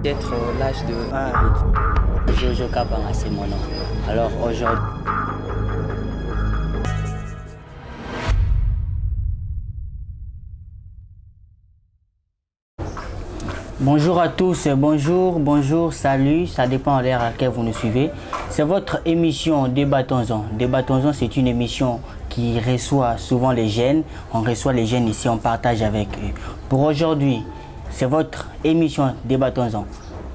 Peut-être l'âge de Jojo Kapanga, c'est mon nom. Alors aujourd'hui, bonjour à tous, bonjour, salut, ça dépend de l'heure à laquelle vous nous suivez. C'est votre émission Débattons-en. Débattons-en, c'est une émission qui reçoit souvent les jeunes. On reçoit les jeunes ici, on partage avec eux. Pour aujourd'hui, c'est votre émission Débattons-en.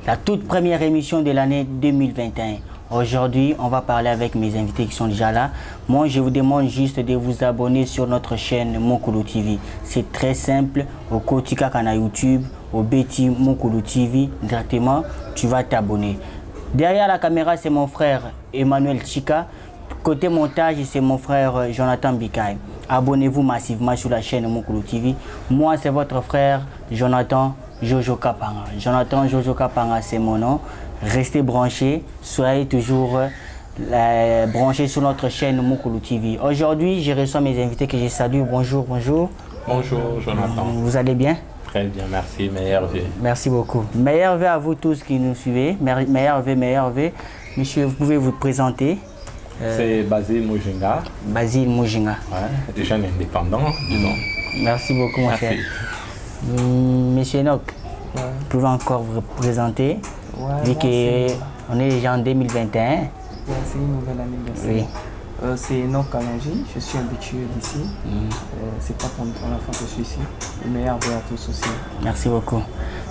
La toute première émission de l'année 2021. Aujourd'hui, on va parler avec mes invités qui sont déjà là. Moi, je vous demande juste de vous abonner sur notre chaîne Mokolo TV. C'est très simple. Au Kotika Kana YouTube, au Betty Mokolo TV, directement, tu vas t'abonner. Derrière la caméra, c'est mon frère Emmanuel Chika. Côté montage, c'est mon frère Jonathan Bikaï. Abonnez-vous massivement sur la chaîne Mokolo TV. Moi, c'est votre frère Jonathan Jojo Kapanga. Jonathan Jojo Kapanga, c'est mon nom. Restez branchés, soyez toujours branchés sur notre chaîne Mokolo TV. Aujourd'hui, je reçois mes invités que je salue. Bonjour. Bonjour Jonathan. Vous allez bien? Très bien, merci. Meilleur vœu. Merci beaucoup. Meilleur vœu à vous tous qui nous suivez. Meilleur vœu. Monsieur, vous pouvez vous présenter? C'est Basile Mujinga. Basile Mujinga. Ouais, jeune indépendant, disons. Merci beaucoup, mon cher. Monsieur Enoch, vous pouvez encore vous présenter? Vu qu'on est déjà en 2021. C'est une nouvelle année, merci. Oui. C'est Enoch Kalonji, je suis habitué d'ici. C'est pas pour la première fois que je suis ici. Le meilleur vœu à tous aussi. Merci beaucoup.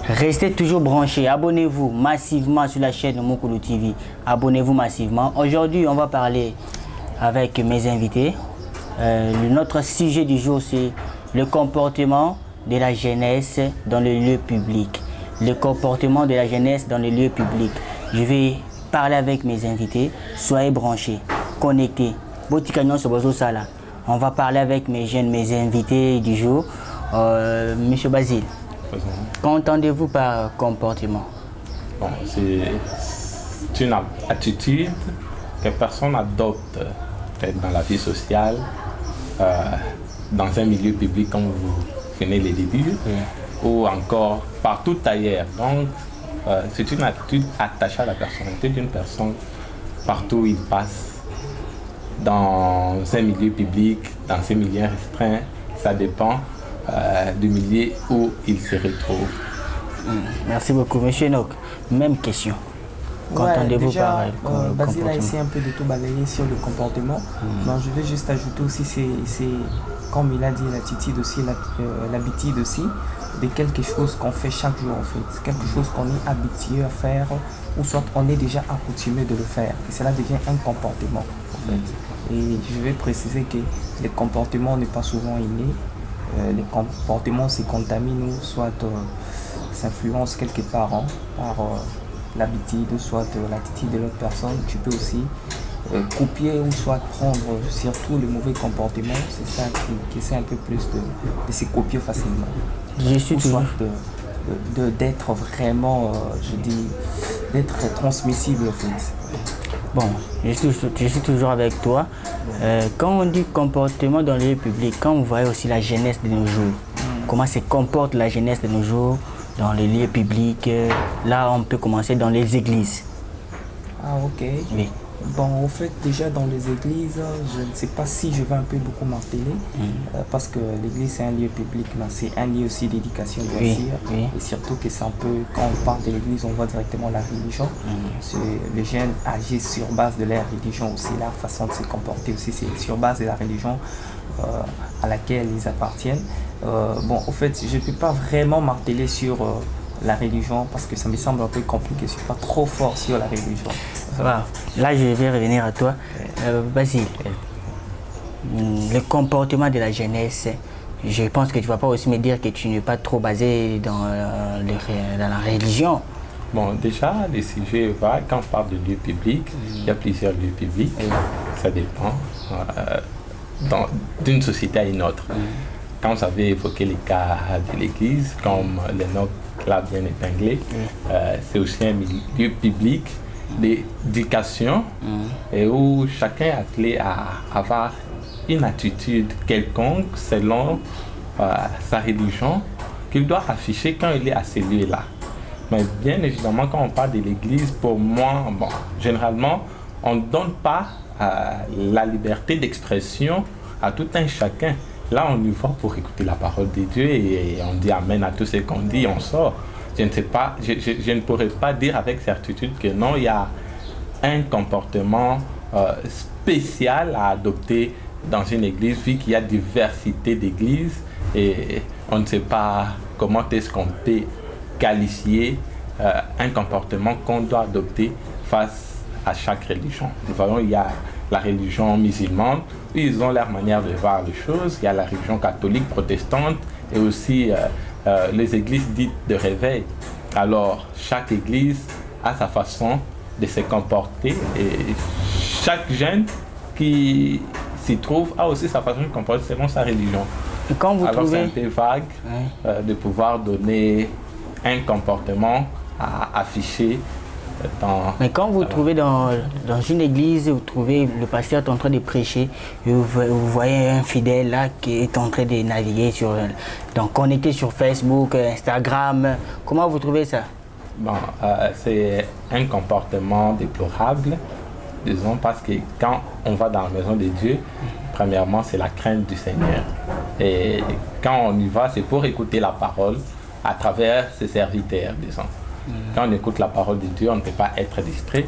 Restez toujours branchés, abonnez-vous massivement sur la chaîne Mokolo TV. Abonnez-vous massivement. Aujourd'hui, on va parler avec mes invités. Notre sujet du jour, c'est le comportement de la jeunesse dans le lieu public. Le comportement de la jeunesse dans les lieux publics. Je vais parler avec mes invités. Soyez branchés, connectés. On va parler avec mes invités du jour. Monsieur Basile, qu'entendez-vous par comportement? Bon, c'est une attitude que personne adopte dans la vie sociale, dans un milieu public comme vous venez les débuts. Ou encore partout ailleurs. Donc, c'est une attitude attachée à la personnalité d'une personne partout où il passe, dans un milieu public, dans un milieu restreint. Ça dépend du milieu où il se retrouve. Merci beaucoup. Monsieur Enoch, même question. Qu'entendez-vous par comportement? Basile a essayé un peu de tout balayer sur le comportement. Donc, je vais juste ajouter aussi, c'est comme il a dit, l'attitude aussi, l'habitude aussi, de quelque chose qu'on fait chaque jour en fait, quelque chose qu'on est habitué à faire ou soit on est déjà accoutumé de le faire et cela devient un comportement en fait. Et je vais préciser que le comportement n'est pas souvent inné, les comportements se contaminent ou soit s'influencent quelque part par l'habitude ou soit l'attitude de l'autre personne. Tu peux aussi copier ou soit prendre surtout le mauvais comportement, c'est ça qui essaie un peu plus de se copier facilement. Je suis toujours d'être vraiment, d'être transmissible en fait. Bon, je suis toujours avec toi. Quand on dit comportement dans le lieu public, quand on voit aussi la jeunesse de nos jours, comment se comporte la jeunesse de nos jours dans les lieux publics, là on peut commencer dans les églises. Ah ok. Oui. Bon, au fait, déjà dans les églises, je ne sais pas si je vais un peu beaucoup marteler, parce que l'église c'est un lieu public, mais c'est un lieu aussi d'éducation, bien sûr. Et surtout que c'est un peu, quand on parle de l'église, on voit directement la religion. Les jeunes agissent sur base de leur religion aussi, leur façon de se comporter aussi, c'est sur base de la religion à laquelle ils appartiennent. Bon, au fait, je ne peux pas vraiment marteler sur la religion parce que ça me semble un peu compliqué, je ne suis pas trop fort sur la religion. Wow. Là, je vais revenir à toi. Basile, le comportement de la jeunesse, je pense que tu ne vas pas aussi me dire que tu n'es pas trop basé dans la religion. Bon, déjà, les sujets, quand on parle de lieux publics, il y a plusieurs lieux publics, ça dépend d'une société à une autre. Quand vous avez évoqué les cas de l'église, comme Enoch l'a bien épinglé, c'est aussi un milieu public d'éducation et où chacun est appelé à avoir une attitude quelconque selon sa religion qu'il doit afficher quand il est à ce lieu-là. Mais bien évidemment, quand on parle de l'Église, pour moi, bon, généralement, on ne donne pas la liberté d'expression à tout un chacun. Là, on y va pour écouter la parole de Dieu et on dit Amen à tout ce qu'on dit, on sort. Je ne sais pas, je ne pourrais pas dire avec certitude que non, il y a un comportement spécial à adopter dans une église, vu qu'il y a diversité d'églises et on ne sait pas comment est-ce qu'on peut qualifier un comportement qu'on doit adopter face à chaque religion. Nous voyons, il y a la religion musulmane, ils ont leur manière de voir les choses, il y a la religion catholique, protestante et aussi les églises dites de réveil. Alors, chaque église a sa façon de se comporter et chaque jeune qui s'y trouve a aussi sa façon de se comporter selon sa religion. Et quand vous alors trouvez... c'est un peu vague de pouvoir donner un comportement à afficher dans... Mais quand vous trouvez dans une église, vous trouvez le pasteur est en train de prêcher, et vous voyez un fidèle là qui est en train de naviguer, donc connecté sur Facebook, Instagram, comment vous trouvez ça? Bon, c'est un comportement déplorable, disons, parce que quand on va dans la maison de Dieu, premièrement, c'est la crainte du Seigneur. Et quand on y va, c'est pour écouter la parole à travers ses serviteurs, disons. Quand on écoute la parole de Dieu, on ne peut pas être distrait,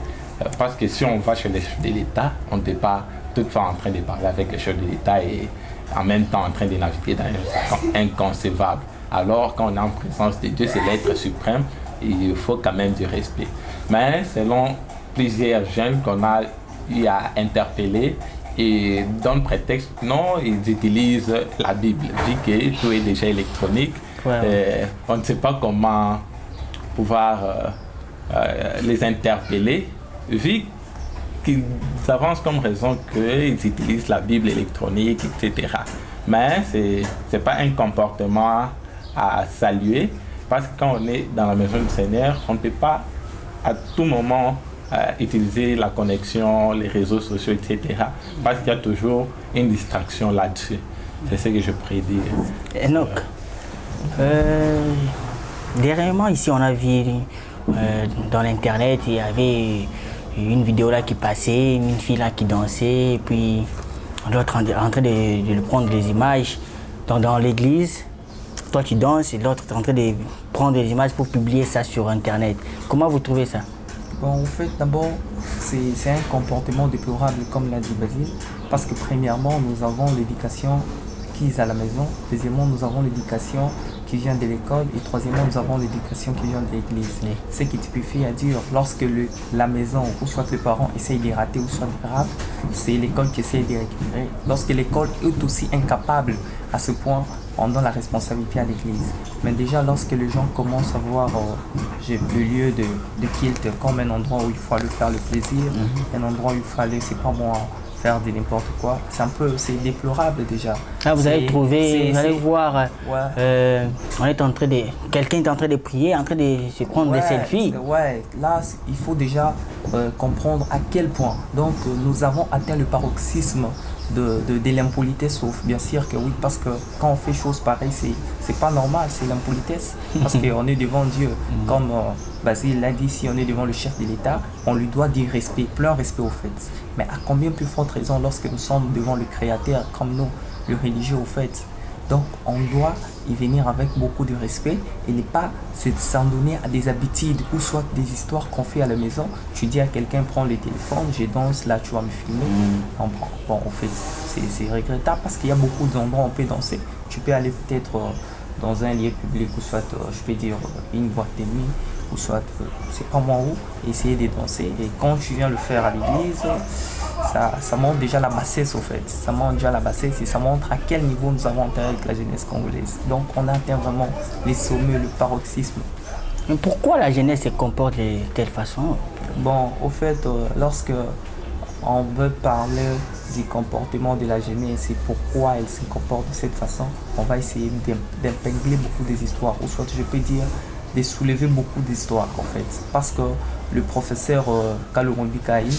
parce que si on va chez les chefs de l'État, on ne peut pas toutefois en train de parler avec les chefs de l'État et en même temps en train de naviguer dans une façon inconcevable. Alors, quand on est en présence de Dieu, c'est l'être suprême, il faut quand même du respect. Mais selon plusieurs jeunes qu'on a eu à interpeller, et donnent prétexte, non, ils utilisent la Bible, vu que tout est déjà électronique. On ne sait pas comment pouvoir les interpeller, vu qu'ils avancent comme raison qu'ils utilisent la Bible électronique, etc. Mais ce n'est pas un comportement à saluer, parce que quand on est dans la maison du Seigneur, on ne peut pas à tout moment utiliser la connexion, les réseaux sociaux, etc. Parce qu'il y a toujours une distraction là-dessus. C'est ce que je pourrais dire. Enoch, dernièrement ici on a vu dans l'internet, il y avait une vidéo là qui passait, une fille là qui dansait, et puis l'autre en train de prendre des images dans l'église. Toi tu danses et l'autre est en train de prendre des images pour publier ça sur internet. Comment vous trouvez ça? Bon, en fait, d'abord, c'est un comportement déplorable, comme l'a dit Basile, parce que premièrement, nous avons l'éducation qui est à la maison, deuxièmement, nous avons l'éducation qui vient de l'école, et troisièmement, nous avons l'éducation qui vient de l'église. Oui. Ce qui typifie à dire, lorsque la maison, ou soit les parents essayent de rater, ou soit de rater, c'est l'école qui essaie de récupérer. Lorsque l'école est aussi incapable à ce point, on donne la responsabilité à l'église. Mais déjà, lorsque les gens commencent à voir le lieu de culte comme un endroit où il faut aller faire le plaisir, un endroit où il faut aller, c'est pas moi, faire de n'importe quoi, c'est déplorable déjà. Ah, vous avez trouvé, vous allez voir, quelqu'un est en train de prier, en train de se prendre des selfies. Ouais, là, il faut déjà comprendre à quel point. Donc, nous avons atteint le paroxysme de l'impolitesse, bien sûr que oui, parce que quand on fait chose pareille, c'est pas normal, c'est l'impolitesse, parce qu'on est devant Dieu, comme Basile l'a dit, si on est devant le chef de l'État, on lui doit dire respect, plein respect au fait. Mais à combien plus forte raison lorsque nous sommes devant le Créateur, comme nous, le religieux au fait. Donc on doit y venir avec beaucoup de respect et ne pas s'en donner à des habitudes ou soit des histoires qu'on fait à la maison. Tu dis à quelqu'un, prends le téléphone, je danse, là tu vas me filmer. Bon, on fait, c'est regrettable parce qu'il y a beaucoup d'endroits où on peut danser. Tu peux aller peut-être dans un lieu public ou soit, je peux dire, une boîte de nuit ou soit, c'est pas moi où, essayer de danser. Et quand tu viens le faire à l'église, ça montre déjà la bassesse au fait. Ça montre déjà la bassesse et ça montre à quel niveau nous avons atteint avec la jeunesse congolaise. Donc on a atteint vraiment les sommets, le paroxysme. Mais pourquoi la jeunesse se comporte de telle façon? Bon, au fait, lorsque on veut parler du comportement de la jeunesse et pourquoi elle se comporte de cette façon, on va essayer d'épingler beaucoup des histoires, ou soit je peux dire de soulever beaucoup d'histoires en fait. Parce que le professeur Kalorumbi Kaï,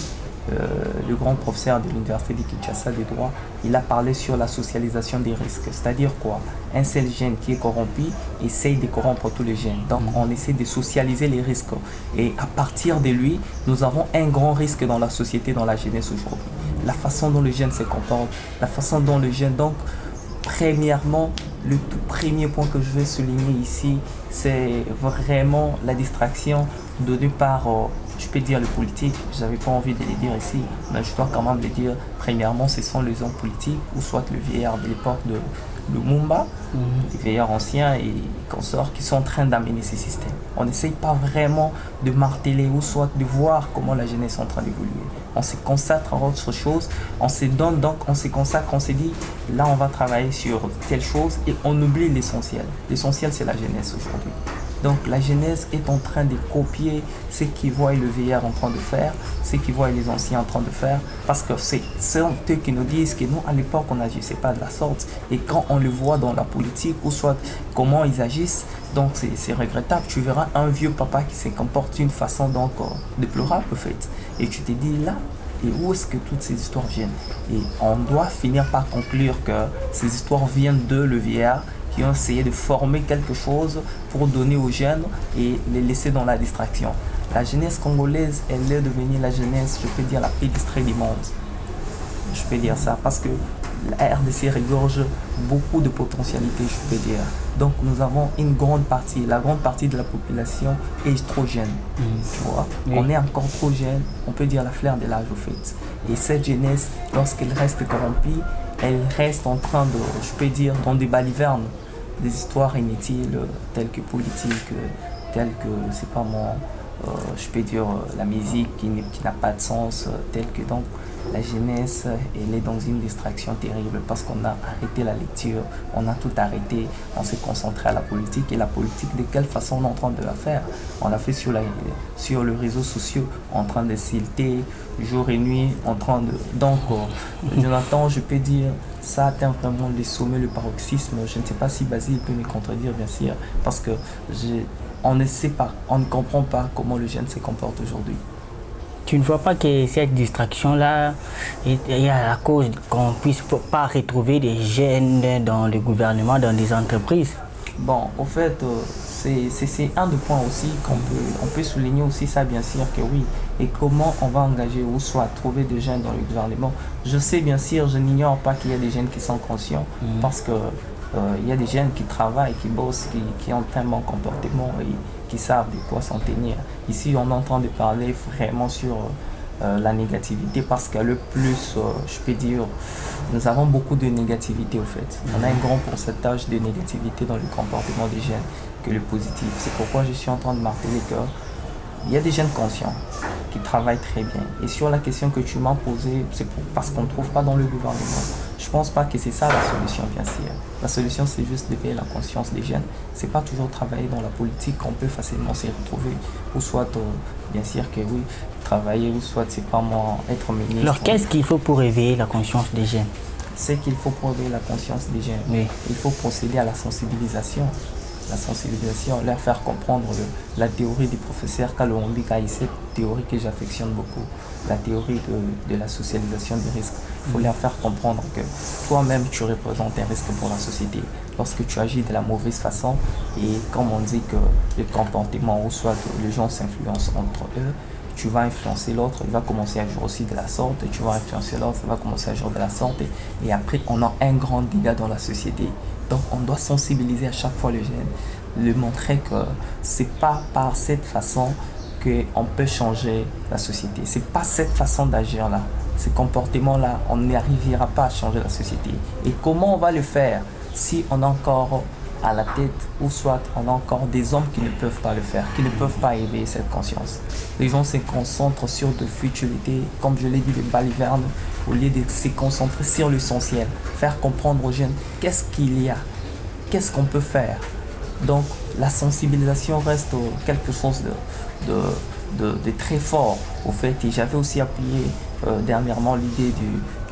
le grand professeur de l'université de Kinshasa de droit, il a parlé sur la socialisation des risques. C'est-à-dire quoi? Un seul gène qui est corrompu essaye de corrompre tous les gènes. Donc on essaie de socialiser les risques. Et à partir de lui, nous avons un grand risque dans la société, dans la jeunesse aujourd'hui. La façon dont le jeune se comporte, la façon dont le jeune... Donc, premièrement, le tout premier point que je vais souligner ici, c'est vraiment la distraction donnée par, je peux dire, le politique. Je n'avais pas envie de le dire ici, mais je dois quand même le dire. Premièrement, ce sont les hommes politiques, ou soit le vieillard de l'époque de Lumumba, les vieillards anciens et consorts qui sont en train d'amener ces systèmes. On n'essaye pas vraiment de marteler ou soit de voir comment la jeunesse est en train d'évoluer. On se consacre à autre chose, on se donne donc, on se consacre, on se dit, là on va travailler sur telle chose et on oublie l'essentiel. L'essentiel c'est la jeunesse aujourd'hui. Donc la jeunesse est en train de copier ce qu'ils voient le vieillard en train de faire, ce qu'ils voient les anciens en train de faire, parce que c'est eux qui nous disent que nous à l'époque on n'agissait pas de la sorte, et quand on le voit dans la politique ou soit comment ils agissent, donc c'est regrettable. Tu verras un vieux papa qui se comporte d'une façon donc déplorable en fait, et tu te dis là, et où est-ce que toutes ces histoires viennent? Et on doit finir par conclure que ces histoires viennent de le vieillard qui ont essayé de former quelque chose pour donner aux jeunes et les laisser dans la distraction. La jeunesse congolaise, elle est devenue la jeunesse, je peux dire, la plus distraite du monde. Je peux dire ça parce que la RDC regorge beaucoup de potentialités, je peux dire. Donc nous avons une grande partie, la grande partie de la population est trop jeune. Tu vois, on est encore trop jeune, on peut dire la fleur de l'âge au fait. Et cette jeunesse, lorsqu'elle reste corrompue, elle reste en train de, je peux dire, dans des balivernes, des histoires inutiles, telles que politiques, telles que, c'est pas moi, je peux dire, la musique qui n'a pas de sens, telle que donc la jeunesse, elle est dans une distraction terrible parce qu'on a arrêté la lecture, on a tout arrêté, on s'est concentré à la politique. Et la politique, de quelle façon on est en train de la faire? On l'a fait sur les réseaux sociaux, en train de silter jour et nuit, en train de... Donc, Jonathan, je peux dire, ça atteint vraiment les sommets, le paroxysme. Je ne sais pas si Basile peut me contredire, bien sûr, parce que on ne sait pas, on ne comprend pas comment le jeune se comporte aujourd'hui. Tu ne vois pas que cette distraction-là est à la cause qu'on ne puisse pas retrouver des jeunes dans le gouvernement, dans les entreprises? Bon, au fait, c'est un des points aussi on peut souligner aussi ça, bien sûr, que oui. Et comment on va engager ou soit trouver des jeunes dans le gouvernement? Je sais, bien sûr, je n'ignore pas qu'il y a des jeunes qui sont conscients parce que il y a des jeunes qui travaillent, qui bossent, qui ont un bon comportement et qui savent de quoi s'en tenir. Ici, on est en train de parler vraiment sur la négativité parce que le plus, je peux dire, nous avons beaucoup de négativité au fait. On a un grand pourcentage de négativité dans le comportement des jeunes que le positif. C'est pourquoi je suis en train de marteler qu'il y a des jeunes conscients qui travaillent très bien. Et sur la question que tu m'as posée, c'est parce qu'on ne trouve pas dans le gouvernement. Je ne pense pas que c'est ça la solution, bien sûr. La solution, c'est juste d'éveiller la conscience des jeunes. Ce n'est pas toujours travailler dans la politique qu'on peut facilement s'y retrouver. Ou soit, bien sûr que oui, travailler, ou soit, c'est pas moi, être ministre. Alors, qu'est-ce qu'il faut pour éveiller la conscience des jeunes? C'est qu'il faut pour éveiller la conscience des jeunes. Oui. Il faut procéder à la sensibilisation. La sensibilisation, leur faire comprendre la théorie du professeur Kalombi Kaï, cette théorie que j'affectionne beaucoup, la théorie de la socialisation des risques. Il faut leur faire comprendre que toi-même, tu représentes un risque pour la société. Lorsque tu agis de la mauvaise façon, et comme on dit que le comportement, ou soit que les gens s'influencent entre eux, tu vas influencer l'autre, il va commencer à agir aussi de la sorte, et tu vas influencer l'autre, il va commencer à agir de la sorte, et après, on a un grand dégât dans la société. Donc, on doit sensibiliser à chaque fois les jeunes, lui montrer que c'est pas par cette façon qu'on peut changer la société. C'est pas cette façon d'agir-là, ce comportement-là, on n'arrivera pas à changer la société. Et comment on va le faire si on a encore à la tête, ou soit on a encore des hommes qui ne peuvent pas le faire, qui ne peuvent pas éveiller cette conscience. Les gens se concentrent sur de futilités, comme je l'ai dit, des balivernes, au lieu de se concentrer sur l'essentiel, faire comprendre aux jeunes qu'est-ce qu'il y a, qu'est-ce qu'on peut faire. Donc la sensibilisation reste quelque chose de très fort au fait. Et j'avais aussi appuyé dernièrement l'idée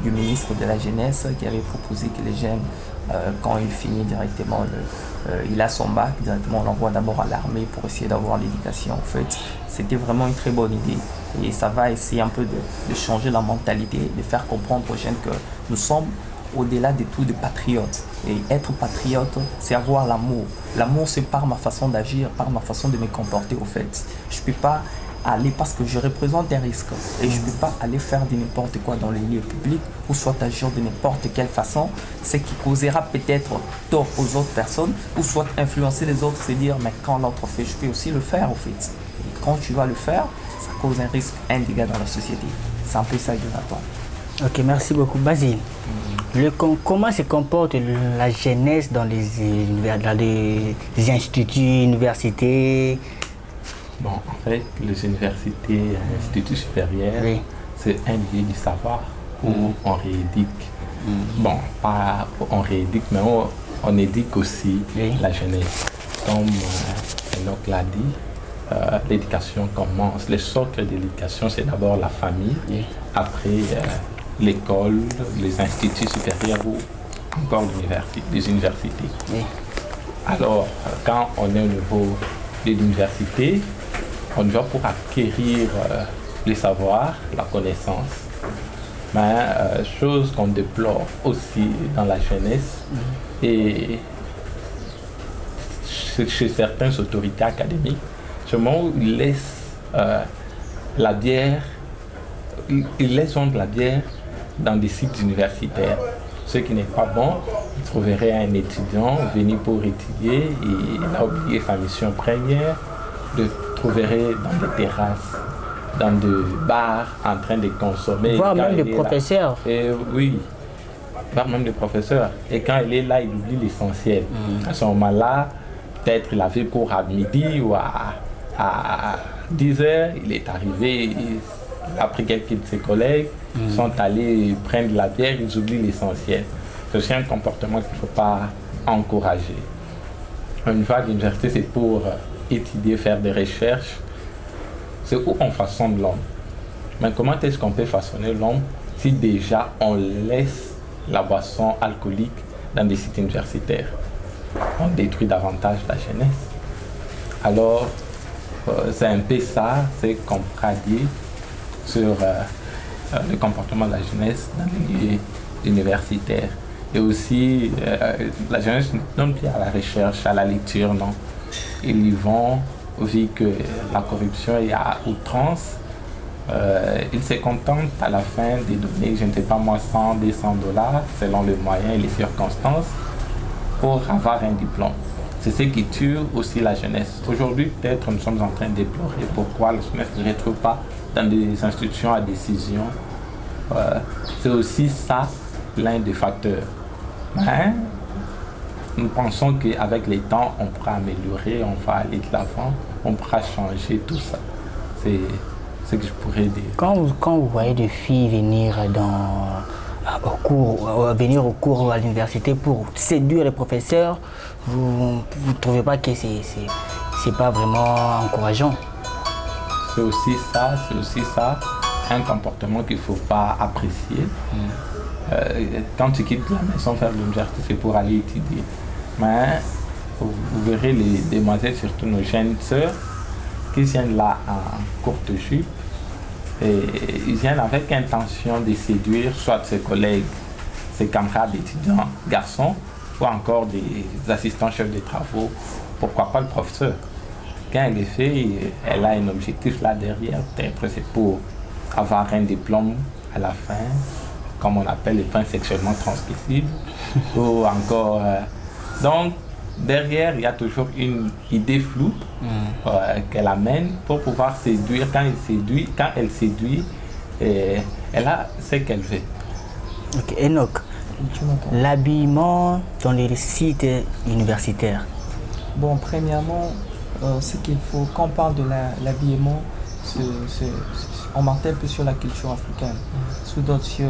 du ministre de la Jeunesse qui avait proposé que les jeunes, quand il finit directement, il a son bac, directement on l'envoie d'abord à l'armée pour essayer d'avoir l'éducation. En fait, c'était vraiment une très bonne idée. Et ça va essayer un peu de changer la mentalité, de faire comprendre aux jeunes que nous sommes au-delà de tout des patriotes. Et être patriote, c'est avoir l'amour. L'amour, c'est par ma façon d'agir, par ma façon de me comporter au fait. Je ne peux pas aller parce que je représente un risque. Et je ne peux pas aller faire de n'importe quoi dans les lieux publics ou soit agir de n'importe quelle façon, ce qui causera peut-être tort aux autres personnes ou soit influencer les autres, c'est dire mais quand l'autre fait, je peux aussi le faire au fait. Et quand tu vas le faire, ça cause un risque, un dégât dans la société. C'est un peu ça, Jonathan. Ok, merci beaucoup. Basile, comment se comporte la jeunesse dans les instituts, universités? Bon, en fait, les universités, instituts supérieurs, oui, c'est un lieu du savoir où on rééduque. Bon, pas on rééduque, mais on éduque aussi la jeunesse. Comme Enoch l'a dit, l'éducation commence. Le socle de l'éducation, c'est d'abord la famille, après l'école, les instituts supérieurs ou encore les universités. Alors, quand on est au niveau de l'université, on va pour acquérir les savoirs, la connaissance. Mais chose qu'on déplore aussi dans la jeunesse et chez certaines autorités académiques, c'est le moment où ils laissent la bière, ils laissent vendre la bière dans des sites universitaires. Ce qui n'est pas bon. Vous trouverez un étudiant venu pour étudier et il a oublié sa mission première. Vous trouverez dans des terrasses, dans des bars en train de consommer. Voire même des professeurs. Et oui, voire même des professeurs. Et quand il est là, il oublie l'essentiel. À ce moment-là, peut-être il avait cours à midi ou à 10 heures, il est arrivé, après quelques de ses collègues sont allés prendre la bière, ils oublient l'essentiel. C'est aussi un comportement qu'il ne faut pas encourager. Une fois à l'université, c'est pour étudier, faire des recherches. C'est où on façonne l'homme. Mais comment est-ce qu'on peut façonner l'homme si déjà on laisse la boisson alcoolique dans des sites universitaires? On détruit davantage la jeunesse. Alors, c'est un peu ça, c'est qu'on radie sur le comportement de la jeunesse dans les lieux universitaires. Et aussi, la jeunesse non plus à la recherche, à la lecture, non. Ils y vont, vu que la corruption est à outrance, ils se contentent à la fin de donner, je ne sais pas moi, 100, 200 dollars, selon les moyens et les circonstances, pour avoir un diplôme. C'est ce qui tue aussi la jeunesse. Aujourd'hui, peut-être nous sommes en train de déplorer pourquoi la jeunesse ne retrouve pas dans des institutions à décision. C'est aussi ça l'un des facteurs. Mais nous pensons qu'avec le temps, on pourra améliorer, on va aller de l'avant, on pourra changer tout ça. C'est ce que je pourrais dire. Quand vous voyez des filles venir venir au cours à l'université pour séduire les professeurs, vous ne trouvez pas que c'est pas vraiment encourageant? C'est aussi ça, un comportement qu'il ne faut pas apprécier. Quand tu quittes la maison faire l'université, c'est pour aller étudier. Mais vous verrez les demoiselles, surtout nos jeunes sœurs, qui viennent là en courte jupe, et ils viennent avec intention de séduire soit ses collègues, ses camarades étudiants, garçons, ou encore des assistants chefs de travaux, pourquoi pas le professeur. Quand elle est fait, elle a un objectif là derrière, peut-être c'est pour avoir un diplôme à la fin, comme on appelle les points sexuellement transmissibles, ou encore... donc, derrière, il y a toujours une idée floue qu'elle amène pour pouvoir séduire. Quand elle séduit, elle a ce qu'elle veut. Ok, Enoch, l'habillement dans les sites universitaires. Bon, premièrement, ce qu'il faut, quand on parle de l'habillement, on martèle un peu sur la culture africaine. Sous d'autres cieux,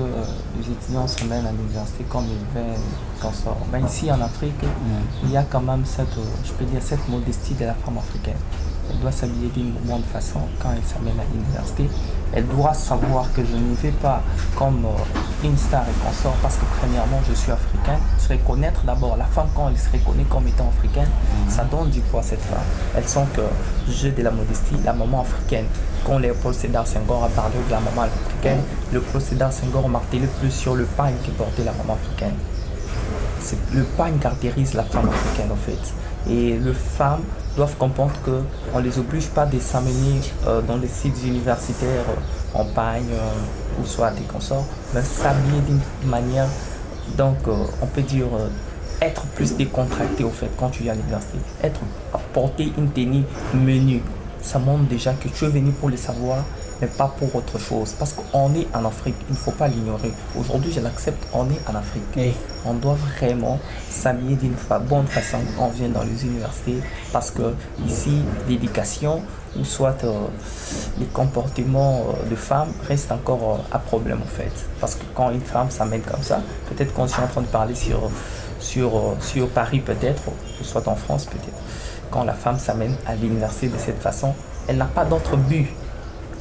les étudiants se mènent à l'université comme ils veulent, qu'on sort. Mais ici en Afrique, il y a quand même cette modestie de la femme africaine. elle doit s'habiller d'une bonne façon quand elle s'amène à l'université. Elle doit savoir que je ne vais pas comme une star et consort parce que premièrement je suis africain. Se reconnaître d'abord, la femme quand elle se reconnaît comme étant africaine, ça donne du poids à cette femme. Elle sent que j'ai de la modestie, la maman africaine. Quand Léopold Sédar Senghor a parlé de la maman africaine, Léopold Sédar Senghor martelait plus sur le pagne que portait la maman africaine. Le pagne caractérise la femme africaine en fait. Et les femmes doivent comprendre qu'on ne les oblige pas de s'amener dans les sites universitaires en pagne ou soit des consorts, mais s'habiller d'une manière, donc on peut dire être plus décontracté au fait quand tu viens à l'université. Porter une tenue menue, ça montre déjà que tu es venu pour le savoir, mais pas pour autre chose. Parce qu'on est en Afrique, il ne faut pas l'ignorer. Aujourd'hui, je l'accepte, on est en Afrique. Oui. On doit vraiment s'habiller d'une bonne façon quand on vient dans les universités. Parce que ici, l'éducation, ou soit les comportements de femmes restent encore à problème en fait. Parce que quand une femme s'amène comme ça, peut-être qu'on est en train de parler sur Paris peut-être, ou soit en France peut-être. Quand la femme s'amène à l'université de cette façon, elle n'a pas d'autre but.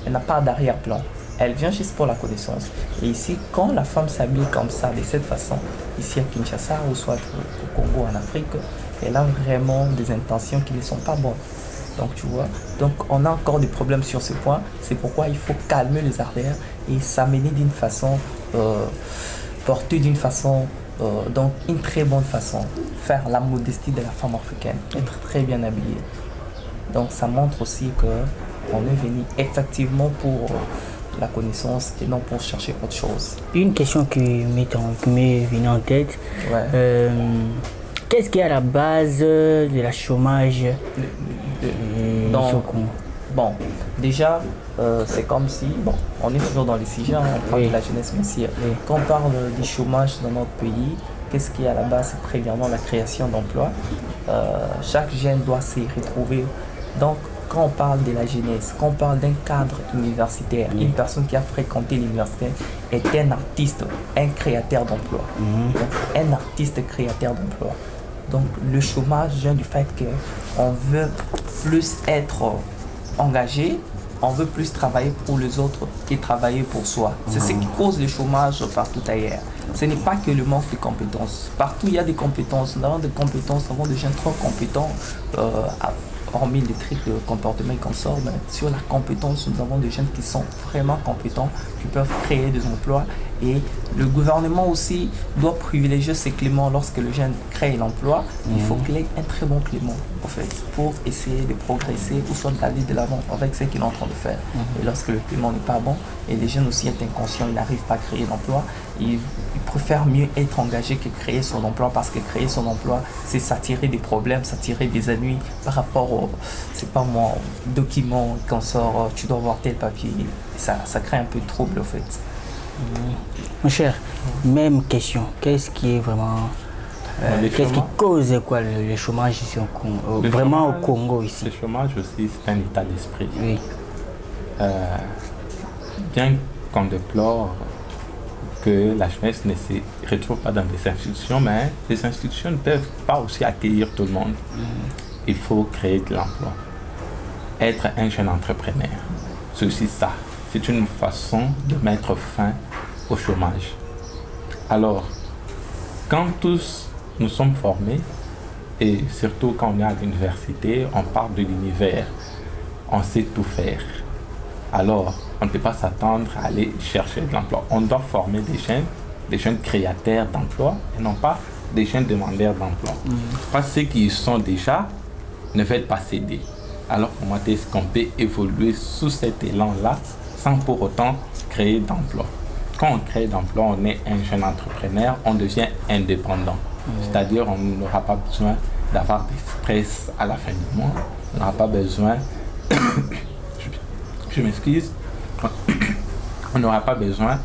Elle n'a pas d'arrière-plan. Elle vient juste pour la connaissance. Et ici, quand la femme s'habille comme ça, de cette façon, ici à Kinshasa ou soit au Congo, en Afrique, elle a vraiment des intentions qui ne sont pas bonnes. Donc, tu vois, donc on a encore des problèmes sur ce point. C'est pourquoi il faut calmer les artères et s'amener d'une façon, porter d'une façon, donc une très bonne façon. Faire la modestie de la femme africaine, être très bien habillée. Donc, ça montre aussi que on est venu effectivement pour la connaissance et non pour chercher autre chose. Une question qui m'est venue en tête. Ouais. Qu'est-ce qui est à la base de la chômage Bon, déjà, c'est comme si, on est toujours dans les sujets, on parle de la jeunesse messière. Oui. Quand on parle du chômage dans notre pays, qu'est-ce qui est à la base? C'est premièrement la création d'emplois. Chaque jeune doit s'y retrouver. Donc, quand on parle de la jeunesse, quand on parle d'un cadre universitaire, une personne qui a fréquenté l'université est un artiste, un créateur d'emploi. Un artiste créateur d'emploi. Donc le chômage vient du fait qu'on veut plus être engagé, on veut plus travailler pour les autres que travailler pour soi. C'est ce qui cause le chômage partout ailleurs. Ce n'est pas que le manque de compétences. Partout il y a des compétences. Nous avons des compétences, nous avons des gens trop compétents hormis les trucs de comportement qu'on sort, mais sur la compétence, nous avons des jeunes qui sont vraiment compétents, qui peuvent créer des emplois. Et le gouvernement aussi doit privilégier ces cléments lorsque le jeune crée l'emploi. Il faut qu'il ait un très bon clément, en fait, pour essayer de progresser ou soit d'aller de l'avant avec ce qu'il est en train de faire. Et lorsque le clément n'est pas bon, et les jeunes aussi sont inconscients, ils n'arrivent pas à créer l'emploi, ils préfèrent mieux être engagés que créer son emploi, parce que créer son emploi, c'est s'attirer des problèmes, s'attirer des ennuis par rapport au, c'est pas moi, document qu'on sort, tu dois voir tel papier, ça crée un peu de trouble, en fait. Mon cher, même question. Qu'est-ce qui est vraiment... qu'est-ce qui cause quoi, le chômage ici au Congo, vraiment au Congo ici? Le chômage aussi, c'est un état d'esprit. Oui. Bien qu'on déplore que la jeunesse ne se retrouve pas dans des institutions, mais les institutions ne peuvent pas aussi accueillir tout le monde. Il faut créer de l'emploi. Être un jeune entrepreneur, c'est aussi ça. C'est une façon de mettre fin au chômage. Alors, quand tous nous sommes formés, et surtout quand on est à l'université, on parle de l'univers, on sait tout faire. Alors, on ne peut pas s'attendre à aller chercher de l'emploi. On doit former des jeunes créateurs d'emploi, et non pas des jeunes demandeurs d'emploi. Parce que ceux qui y sont déjà ne veulent pas céder. Alors, comment est-ce qu'on peut évoluer sous cet élan-là sans pour autant créer d'emploi? Quand on crée d'emploi, on est un jeune entrepreneur, on devient indépendant. C'est-à-dire, on n'aura pas besoin d'avoir des stress à la fin du mois. On n'aura pas besoin... je m'excuse. On n'aura pas besoin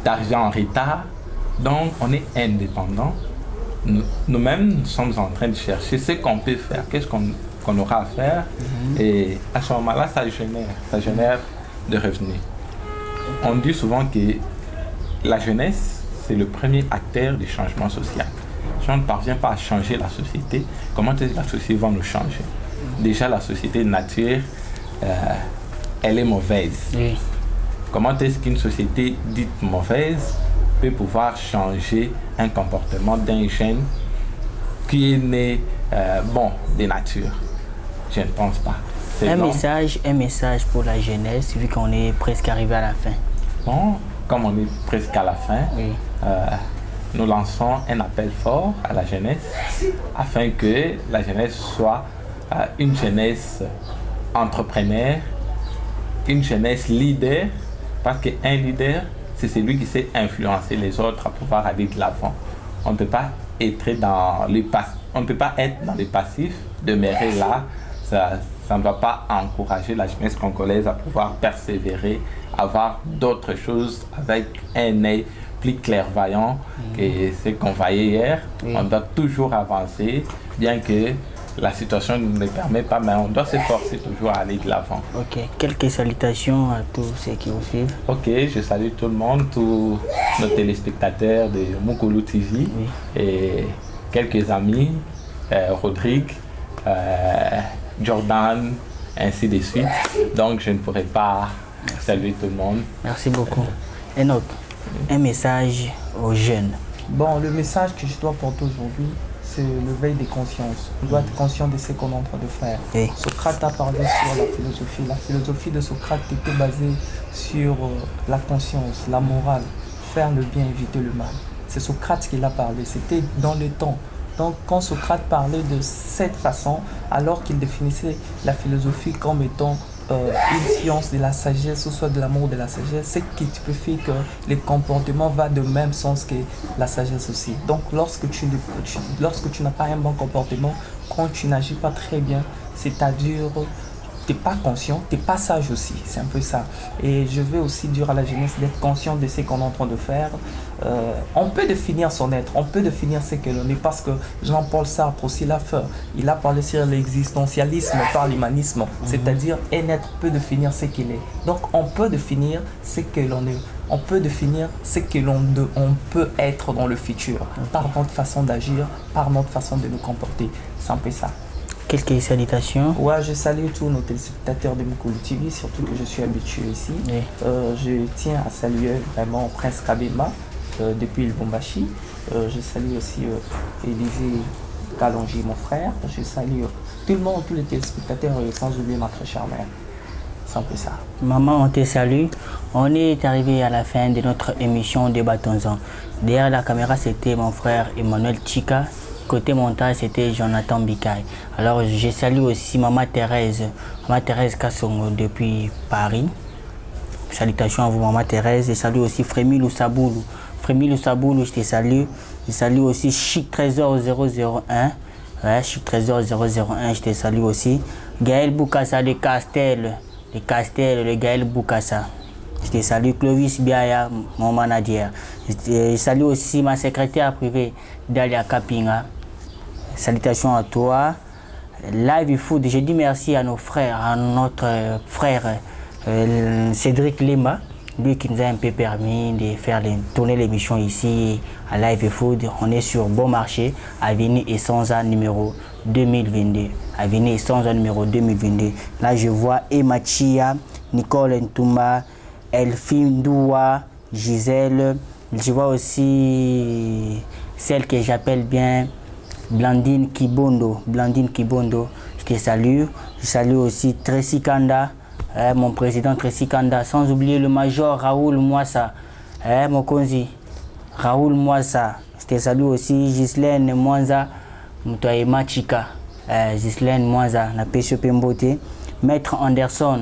d'arriver en retard. Donc, on est indépendant. Nous-mêmes, nous sommes en train de chercher ce qu'on peut faire, qu'est-ce qu'on aura à faire. Et à ce moment-là, ça génère de revenus. On dit souvent que la jeunesse, c'est le premier acteur du changement social. Si on ne parvient pas à changer la société, comment est-ce que la société va nous changer? déjà la société de nature, elle est mauvaise. Oui. Comment est-ce qu'une société dite mauvaise peut pouvoir changer un comportement d'un jeune qui est né de nature? Je ne pense pas. Un message pour la jeunesse, vu qu'on est presque arrivé à la fin. Bon, comme on est presque à la fin, Oui. Nous lançons un appel fort à la jeunesse afin que la jeunesse soit une jeunesse entrepreneur, une jeunesse leader, parce qu'un leader, c'est celui qui sait influencer les autres à pouvoir aller de l'avant. On ne peut pas être dans les passifs, demeurer là. Ça ne va pas encourager la jeunesse congolaise à pouvoir persévérer, avoir d'autres choses avec un œil plus clairvoyant que ce qu'on voyait hier. On doit toujours avancer, bien que la situation ne le permet pas, mais on doit s'efforcer toujours à aller de l'avant. Ok, quelques salutations à tous ceux qui vous suivent. Ok, je salue tout le monde, tous nos téléspectateurs de Mukulu TV et quelques amis, Rodrigue, Jordan, ainsi de suite. Donc je ne pourrais pas saluer tout le monde. Merci beaucoup. Et donc, un message aux jeunes. Bon, le message que je dois porter aujourd'hui, c'est l'éveil des consciences. On doit être conscient de ce qu'on est en train de faire. Oui. Socrate a parlé sur la philosophie. La philosophie de Socrate était basée sur la conscience, la morale, faire le bien, éviter le mal. C'est Socrate qui l'a parlé, c'était dans le temps. Donc quand Socrate parlait de cette façon, alors qu'il définissait la philosophie comme étant une science de la sagesse, ou soit de l'amour de la sagesse, c'est qui peut faire que les comportements vont de même sens que la sagesse aussi. Donc lorsque tu n'as pas un bon comportement, quand tu n'agis pas très bien, c'est-à-dire tu n'es pas conscient, tu n'es pas sage aussi, c'est un peu ça. Et je veux aussi dire à la jeunesse d'être conscient de ce qu'on est en train de faire. On peut définir son être, on peut définir ce que l'on est, parce que Jean-Paul Sartre aussi l'a fait. Il a parlé sur l'existentialisme par l'humanisme, c'est-à-dire un être peut définir ce qu'il est. Donc on peut définir ce que l'on est, on peut définir ce que on peut être dans le futur, par notre façon d'agir, par notre façon de nous comporter. C'est un peu ça. Quelques salutations. Ouais, je salue tous nos téléspectateurs de Mukulu TV, surtout que je suis habitué ici. Oui. Je tiens à saluer vraiment Prince Kabema depuis le Lubumbashi. Je salue aussi Élisée Kalonji, mon frère. Je salue tout le monde, tous les téléspectateurs, sans oublier ma très chère mère. C'est un peu ça. Maman, on te salue. On est arrivé à la fin de notre émission Débattons-en. Derrière la caméra, c'était mon frère Emmanuel Chika. Côté montage, c'était Jonathan Bikaï. Alors, je salue aussi Maman Thérèse Kassongo depuis Paris. Salutations à vous, Maman Thérèse. Je salue aussi Frémi Loussaboulou. Frémi Loussaboulou, je te salue. Je salue aussi Chic Trésor 001. Ouais, Chic Trésor 001, je te salue aussi. Gaël Boukassa de Castel. Le Gaël Boukassa. Je te salue. Clovis Biaya, mon manager. Je salue aussi ma secrétaire privée, Dalia Kapinga. Salutations à toi. Live Food, je dis merci à nos frères, à notre frère Cédric Lima, lui qui nous a un peu permis de faire tourner l'émission ici à Live Food. On est sur Bon Marché, avenue Essanza numéro 2022. Avenue Essanza numéro 2022. Là, je vois Emma Chia, Nicole Ntumba, Elfine Doua, Gisèle. Je vois aussi celle que j'appelle bien Blandine Kibondo. Je te salue. Je salue aussi Tracy Kanda, mon président Tracy Kanda. Sans oublier le major Raoul Mwassa, mon konzi Raoul Mwassa. Je te salue aussi Ghislaine Mwanza, Mtoye Machika. Ghislaine Mwanza, na Pécho Pembote. Maître Anderson,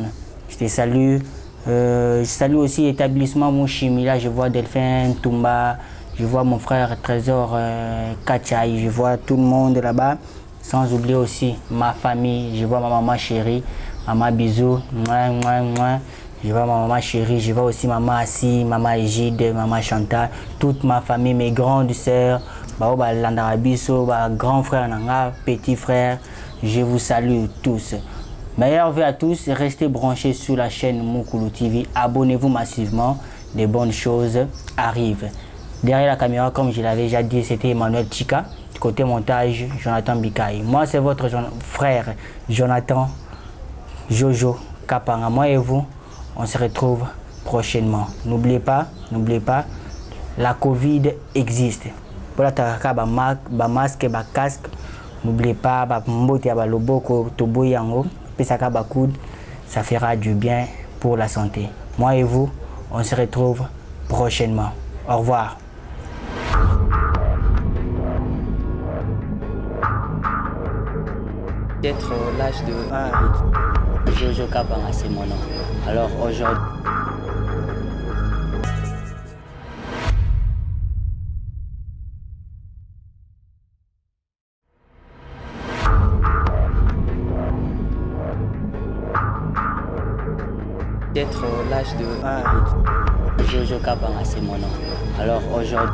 je te salue. Je salue aussi l'établissement Mouchimi. Là, je vois Delphin Toumba. Je vois mon frère Trésor Kachai, je vois tout le monde là-bas. Sans oublier aussi ma famille, je vois ma maman chérie, maman bisous, je vois ma maman chérie, je vois aussi maman Assi, maman Égide, maman Chantal, toute ma famille, mes grandes sœurs, Landarabiso, grand frère Nanga, petit frère, je vous salue tous. Meilleure vie à tous, restez branchés sur la chaîne Mukulu TV, abonnez-vous massivement, des bonnes choses arrivent. Derrière la caméra, comme je l'avais déjà dit, c'était Emmanuel Chika. Côté montage, Jonathan Bikaï. Moi, c'est votre frère Jonathan Jojo Kapanga. Moi et vous, on se retrouve prochainement. N'oubliez pas, la Covid existe. Pour la taraka, masque, casque. N'oubliez pas, ça fera du bien pour la santé. Moi et vous, on se retrouve prochainement. Au revoir. Peut-être l'âge de... Jojo Kapanga, c'est mon nom. Alors aujourd'hui... Peut-être l'âge de... Jojo Kapanga, c'est mon nom. Alors aujourd'hui...